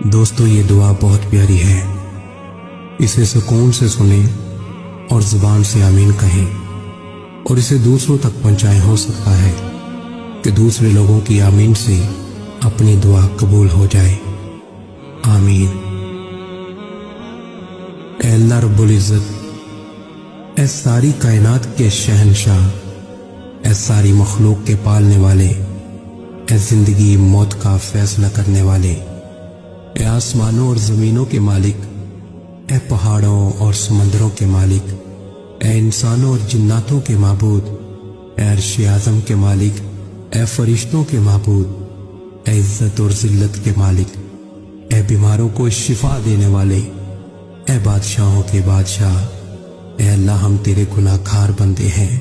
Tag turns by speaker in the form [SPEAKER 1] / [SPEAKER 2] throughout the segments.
[SPEAKER 1] दोस्तों ये दुआ बहुत प्यारी है, इसे सुकून से सुने और जुबान से आमीन कहें और इसे दूसरों तक पहुंचाएं। हो सकता है कि दूसरे लोगों की आमीन से अपनी दुआ कबूल हो जाए। आमीन। ऐ अल्लाह रब्बुल इज़्ज़त, ऐ सारी कायनात के शहंशाह, ऐ सारी मखलूक के पालने वाले, ऐ जिंदगी मौत का फैसला करने वाले, ऐ आसमानों और ज़मीनों के मालिक, ऐ पहाड़ों और समंदरों के मालिक, ऐ इंसानों और जिन्नातों के माबूद, ऐ अर्श आज़म के मालिक, ऐ फरिश्तों के माबूद, ऐ इज़्ज़त और ज़िल्लत के मालिक, ऐ बीमारों को शिफा देने वाले, ऐ बादशाहों के बादशाह, ऐ अल्लाह हम तेरे गुनाहगार बंदे हैं,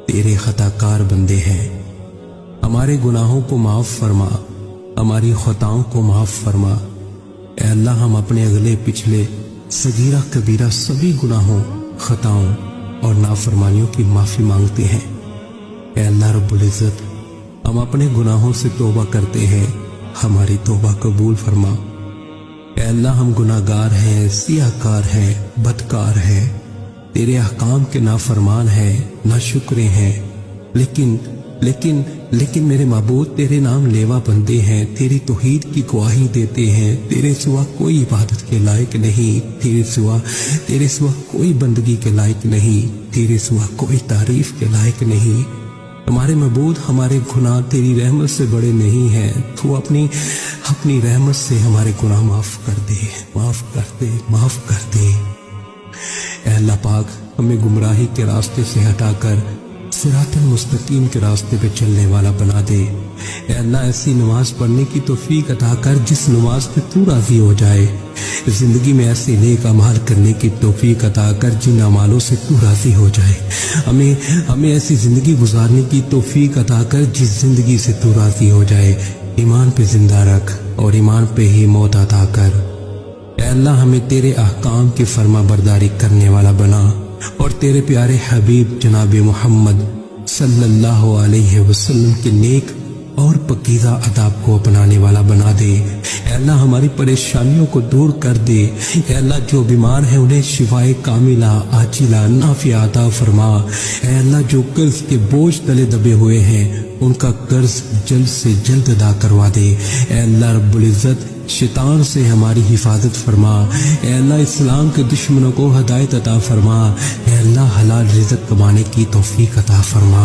[SPEAKER 1] तेरे खताकार बंदे हैं। हमारे गुनाहों को माफ़ फरमा, हमारी खताओं को माफ़ फरमा। ऐ अल्लाह हम अपने अगले पिछले सगीरा कबीरा सभी गुनाहों, खताओं और नाफरमानियों की माफ़ी मांगते हैं। ऐ अल्लाह रब्बुल इज़्ज़त, हम अपने गुनाहों से तौबा करते हैं, हमारी तौबा कबूल फरमा। ऐ अल्लाह हम गुनाहगार हैं, सियाहकार हैं, बदकार हैं, तेरे अहकाम के नाफरमान हैं, नाशुक्रे हैं, लेकिन मेरे माबूद तेरे नाम लेवा बंदे हैं, तेरी तौहीद की गवाही देते हैं। तेरे सिवा कोई इबादत के लायक नहीं, तेरे सिवा कोई बंदगी के लायक नहीं, तेरे सिवा कोई तारीफ के लायक नहीं। हमारे माबूद हमारे गुनाह तेरी रहमत से बड़े नहीं हैं, तू अपनी रहमत से हमारे गुनाह माफ़ कर दे, माफ़ कर दे, माफ़ कर दे। ऐ अल्लाह पाक, हमें गुमराही के रास्ते से हटाकर सिरातल मुस्तकीम के रास्ते पे चलने वाला बना दे। ऐ अल्लाह ऐसी नमाज पढ़ने की तौफीक अता कर जिस नमाज पे तू राजी हो जाए। जिंदगी में ऐसे नेक अमाल करने की तौफीक अता कर जिन अमालों से तू राजी हो जाए। हमें ऐसी जिंदगी गुजारने की तौफीक अता कर जिस जिंदगी से तू राजी हो जाए। ईमान पे जिंदा रख और ईमान पे ही मौत अता कर। ऐ अल्लाह हमें तेरे अहकाम की फर्मा बरदारी करने वाला बना और तेरे प्यारे हबीब जनाब मोहम्मद सल्लल्लाहु अलैहि वसल्लम के नेक और पकीज़ा अदाब को अपनाने वाला बना दे। ऐ अल्लाह हमारी परेशानियों को दूर कर दे। ऐ अल्लाह जो बीमार है उन्हें शिफाए कामिला आजिला नाफिया अता फरमा। ऐ अल्लाह जो कर्ज के बोझ तले दबे हुए हैं उनका कर्ज जल्द से जल्द अदा करवा दे। ऐ अल्लाह रब्बुल इज़्ज़त, शैतान से हमारी हिफाजत फरमा। ऐ अल्लाह इस्लाम के दुश्मनों को हदायत अता फरमा। ऐ अल्लाह हलाल रिज़्क़ कमाने की तौफीक अता फरमा।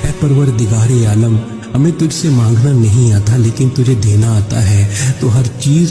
[SPEAKER 1] ऐ परवरदिगार आलम, हमें तुझसे मांगना नहीं आता लेकिन तुझे देना आता है, तो हर चीज